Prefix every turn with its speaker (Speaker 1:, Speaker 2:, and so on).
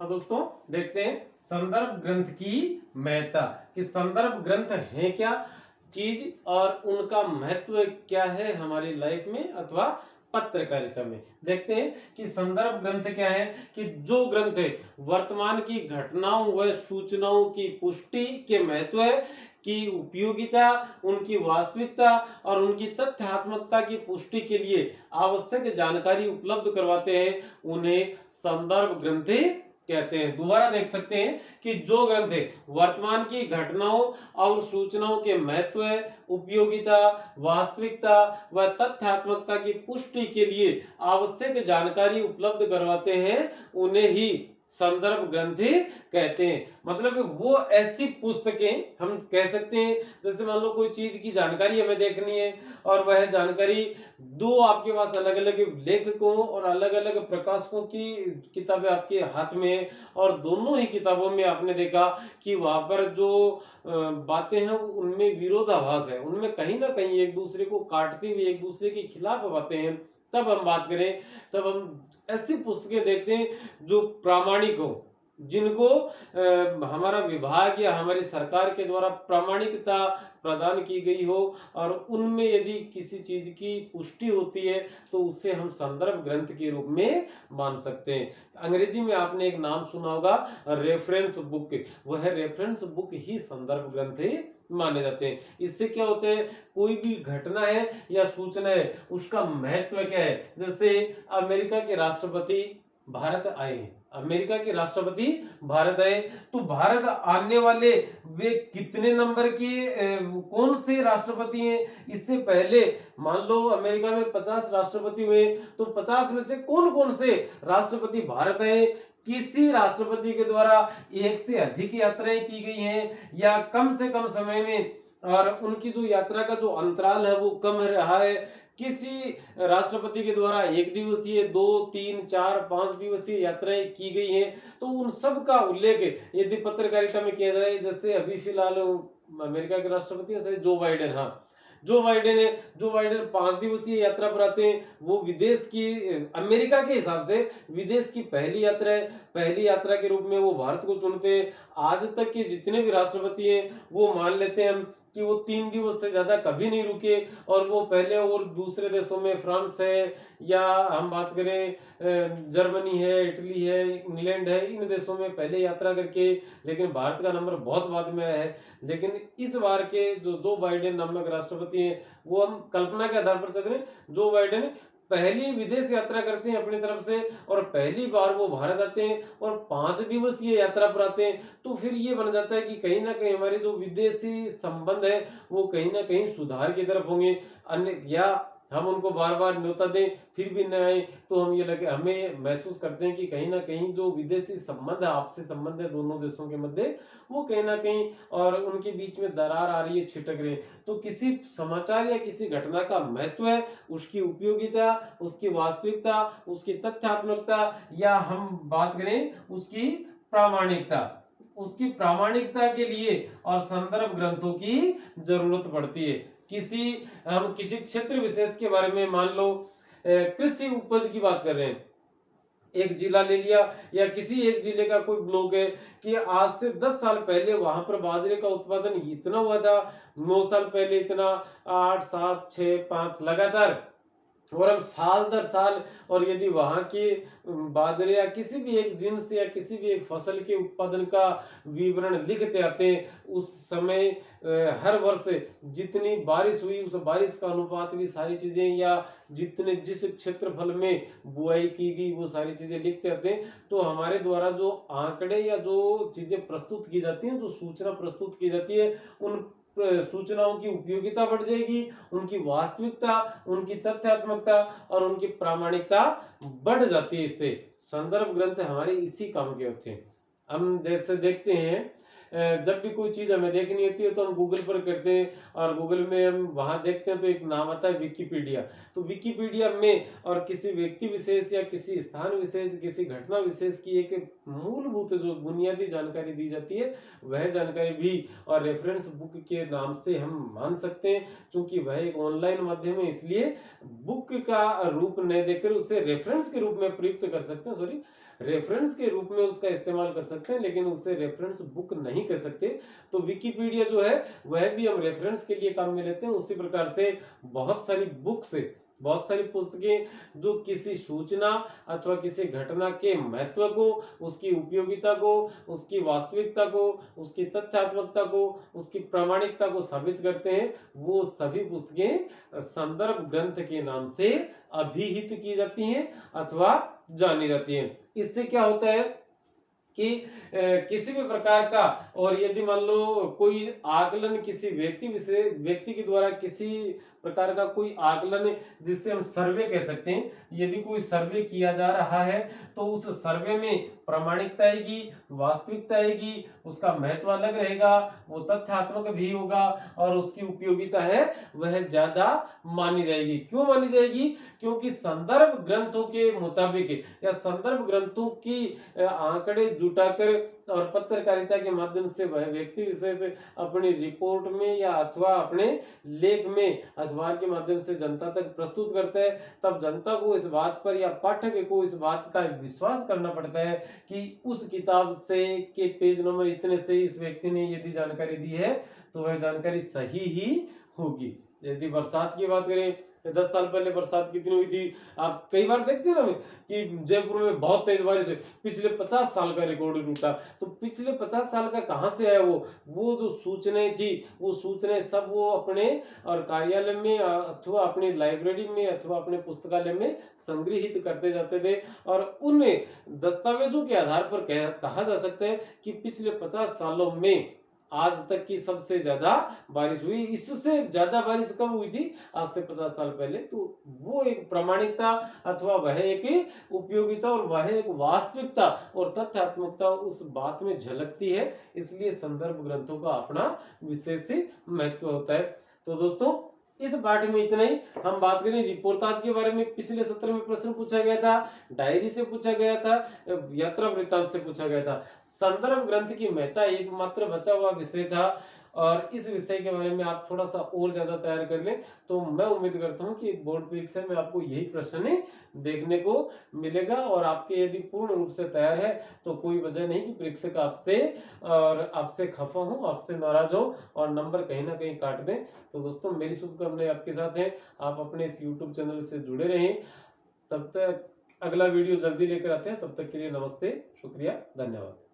Speaker 1: हाँ दोस्तों, देखते हैं संदर्भ ग्रंथ की महत्ता कि संदर्भ ग्रंथ है क्या चीज और उनका महत्व क्या है हमारी लाइफ में अथवा पत्रकारिता में। देखते हैं कि संदर्भ ग्रंथ क्या है कि जो ग्रंथ है वर्तमान की घटनाओं व सूचनाओं की पुष्टि के महत्व है की उपयोगिता, उनकी वास्तविकता और उनकी तथ्यात्मकता की पुष्टि के लिए आवश्यक जानकारी उपलब्ध करवाते हैं, उन्हें संदर्भ ग्रंथ कहते हैं। दोबारा देख सकते हैं कि जो ग्रंथ वर्तमान की घटनाओं और सूचनाओं के महत्व, उपयोगिता, वास्तविकता व तथ्यात्मकता की पुष्टि के लिए आवश्यक जानकारी उपलब्ध करवाते हैं, उन्हें ही संदर्भ ग्रंथ कहते हैं। मतलब वो ऐसी पुस्तकें हम कह सकते हैं, जैसे मान लो कोई चीज की जानकारी हमें देखनी है और वह जानकारी दो आपके पास अलग अलग लेखकों और अलग अलग प्रकाशकों की किताबें आपके हाथ में है और दोनों ही किताबों में आपने देखा कि वहां पर जो बातें हैं उनमें विरोधाभास है, उनमें कहीं ना कहीं एक दूसरे को काटती हुई एक दूसरे के खिलाफ बातें हैं। तब हम बात करें, तब हम ऐसी पुस्तकें देखते हैं जो प्रामाणिक हो, जिनको हमारा विभाग या हमारी सरकार के द्वारा प्रामाणिकता प्रदान की गई हो और उनमें यदि किसी चीज की पुष्टि होती है तो उससे हम संदर्भ ग्रंथ के रूप में मान सकते हैं। अंग्रेजी में आपने एक नाम सुना होगा रेफरेंस बुक, वह रेफरेंस बुक ही संदर्भ ग्रंथ माने जाते हैं। इससे क्या होता है, कोई भी घटना है या सूचना है उसका महत्व क्या है। जैसे अमेरिका के राष्ट्रपति भारत आए हैं, अमेरिका के राष्ट्रपति भारत आए तो भारत आने वाले वे कितने नंबर के कौन से राष्ट्रपति हैं, इससे पहले मान लो अमेरिका में 50 राष्ट्रपति हुए तो 50 में से कौन कौन से राष्ट्रपति भारत आए, किसी राष्ट्रपति के द्वारा एक से अधिक यात्राएं की गई हैं या कम से कम समय में, और उनकी जो यात्रा का जो अंतराल है वो कम रहा है, किसी राष्ट्रपति के द्वारा एक दिवसीय, 2, 3, 4, 5 दिवसीय यात्राएं की गई हैं, तो उन सब का उल्लेख यदि पत्रकारिता में किया जाए। जैसे अभी फिलहाल अमेरिका के राष्ट्रपति है जो बाइडेन, हाँ जो बाइडेन है, जो बाइडेन 5 दिवसीय यात्रा पर आते हैं, वो विदेश की अमेरिका के हिसाब से विदेश की पहली यात्रा है, पहली यात्रा के रूप में वो भारत को चुनते हैं। आज तक के जितने भी राष्ट्रपति हैं वो मान लेते हैं हम कि वो 3 दिवस से ज्यादा कभी नहीं रुके और वो पहले और दूसरे देशों में फ्रांस है या हम बात करें जर्मनी है, इटली है, इंग्लैंड है, इन देशों में पहले यात्रा करके, लेकिन भारत का नंबर बहुत बाद में आया है। लेकिन इस बार के जो बाइडेन नामक राष्ट्रपति हैं वो हम कल्पना के आधार पर चल रहे हैं, जो बाइडेन पहली विदेश यात्रा करते हैं अपनी तरफ से और पहली बार वो भारत आते हैं और 5 दिवसीय यात्रा पर आते हैं, तो फिर ये बन जाता है कि कहीं ना कहीं हमारे जो विदेशी संबंध है वो कहीं ना कहीं सुधार की तरफ होंगे। अन्य या हम उनको बार बार न्योता दें फिर भी न आए तो हम ये लगे हमें महसूस करते हैं कि कहीं ना कहीं जो विदेशी संबंध है, आपसी संबंध है दोनों देशों के मध्य, वो कहीं ना कहीं और उनके बीच में दरार आ रही है, छिटक रही है। तो किसी समाचार या किसी घटना का महत्व है, उसकी उपयोगिता, उसकी वास्तविकता, उसकी तथ्यात्मकता या हम बात करें उसकी प्रामाणिकता, उसकी प्रामाणिकता के लिए और संदर्भ ग्रंथों की जरूरत पड़ती है। हम किसी क्षेत्र विशेष के बारे में मान लो कृषि उपज की बात कर रहे हैं, एक जिला ले लिया या किसी एक जिले का कोई ब्लॉक है कि आज से 10 साल पहले वहां पर बाजरे का उत्पादन इतना हुआ था, 9 साल पहले इतना, 8, 7, 6, 5 लगातार, और हम साल दर साल और यदि वहां के बाजरे या किसी भी एक जिन्स या किसी भी एक फसल के उत्पादन का विवरण लिखते आते हैं, उस समय हर वर्ष जितनी बारिश हुई उस बारिश का अनुपात भी सारी चीजें या जितने जिस क्षेत्रफल में बुआई की गई वो सारी चीजें लिखते आते हैं। तो हमारे द्वारा जो आंकड़े या जो चीजें प्रस्तुत की जाती हैं, जो सूचना प्रस्तुत की जाती है, उन सूचनाओं की उपयोगिता बढ़ जाएगी, उनकी वास्तविकता, उनकी तथ्यात्मकता और उनकी प्रामाणिकता बढ़ जाती है। इससे संदर्भ ग्रंथ हमारे इसी काम के होते हैं। हम जैसे देखते हैं जब भी कोई चीज हमें देखनी होती है तो हम गूगल पर करते हैं और गूगल में हम वहां देखते हैं तो एक नाम आता है विकिपीडिया। तो विकिपीडिया में और किसी व्यक्ति विशेष या किसी स्थान विशेष, किसी घटना विशेष की एक मूलभूत जो बुनियादी जानकारी दी जाती है, वह जानकारी भी और रेफरेंस बुक के नाम से हम मान सकते हैं। क्योंकि वह एक ऑनलाइन माध्यम है इसलिए बुक का रूप न देकर उसे रेफरेंस के रूप में प्रयुक्त कर सकते हैं, सॉरी रेफरेंस के रूप में उसका इस्तेमाल कर सकते हैं, लेकिन उसे रेफरेंस बुक नहीं कर सकते। तो विकिपीडिया जो है वह भी हम रेफरेंस के लिए काम में लेते हैं। उसी प्रकार से बहुत सारी बुक्स, बहुत सारी पुस्तकें जो किसी सूचना अथवा किसी घटना के महत्व को, उसकी उपयोगिता को, उसकी वास्तविकता को, उसकी तथ्यात्मकता को, उसकी प्रामाणिकता को साबित करते हैं, वो सभी पुस्तकें संदर्भ ग्रंथ के नाम से अभिहित की जाती हैं अथवा जानी जाती हैं। इससे क्या होता है कि किसी भी प्रकार का, और यदि मान लो कोई आकलन किसी व्यक्ति के द्वारा किसी प्रकार का कोई आकलन, जिससे हम सर्वे कह सकते हैं, यदि कोई सर्वे किया जा रहा है तो उस सर्वे में प्रामाणिकता आएगी, वास्तविकता आएगी, उसका महत्व अलग रहेगा, वो तथ्यात्मक भी होगा और उसकी उपयोगिता है वह ज्यादा मानी जाएगी। क्यों मानी जाएगी? क्योंकि संदर्भ ग्रंथों के मुताबिक या संदर्भ ग्रंथों की आंकड़े जुटाकर और पत्रकारिता के माध्यम से वह व्यक्ति विशेष अपनी रिपोर्ट में या अथवा अपने लेख में अखबार के माध्यम से जनता तक प्रस्तुत करता है, तब जनता को इस बात पर या पाठक को इस बात का विश्वास करना पड़ता है कि उस किताब से के पेज नंबर इतने से इस व्यक्ति ने यदि जानकारी दी है तो वह जानकारी सही ही होगी। यदि बरसात की बात करें, 10 साल पहले बरसात कितनी हुई थी, आप कई बार देखते हैं ना कि जयपुर में बहुत तेज बारिश हुई, पिछले 50 साल का रिकॉर्ड टूटा। तो पिछले 50 साल का कहां से आया? वो जो सूचनाएं थी, वो सूचनाएं सब वो अपने और कार्यालय में अथवा अपनी लाइब्रेरी में अथवा अपने पुस्तकालय में संग्रहित करते जाते थे, और उन दस्तावेजों के आधार पर कहा जा सकता है कि पिछले 50 सालों में आज तक की सबसे ज्यादा बारिश हुई। इससे ज्यादा बारिश कब हुई थी? आज से 50 साल पहले। तो वो एक प्रामाणिकता अथवा वह एक उपयोगिता और वह एक वास्तविकता और तथ्यात्मकता उस बात में झलकती है। इसलिए संदर्भ ग्रंथों का अपना विशेष महत्व होता है। तो दोस्तों, इस पाठ में इतना ही। हम बात करें रिपोर्टाज के बारे में, पिछले सत्र में प्रश्न पूछा गया था, डायरी से पूछा गया था, यात्रा वृत्तांत से पूछा गया था। संदर्भ ग्रंथ की महत्ता एकमात्र बचा हुआ विषय था, और इस विषय के बारे में आप थोड़ा सा और ज्यादा तैयार कर लें तो मैं उम्मीद करता हूं कि बोर्ड परीक्षा में आपको यही प्रश्न देखने को मिलेगा। और आपके यदि पूर्ण रूप से तैयार है तो कोई वजह नहीं कि परीक्षक आपसे खफा हो, आपसे नाराज हो और नंबर कहीं ना कहीं काट दें। तो दोस्तों, मेरी शुभकामनाएं आपके साथ हैं। आप अपने इस यूट्यूब चैनल से जुड़े रहें। तब तक अगला वीडियो जल्दी लेकर आते हैं। तब तक के लिए नमस्ते, शुक्रिया, धन्यवाद।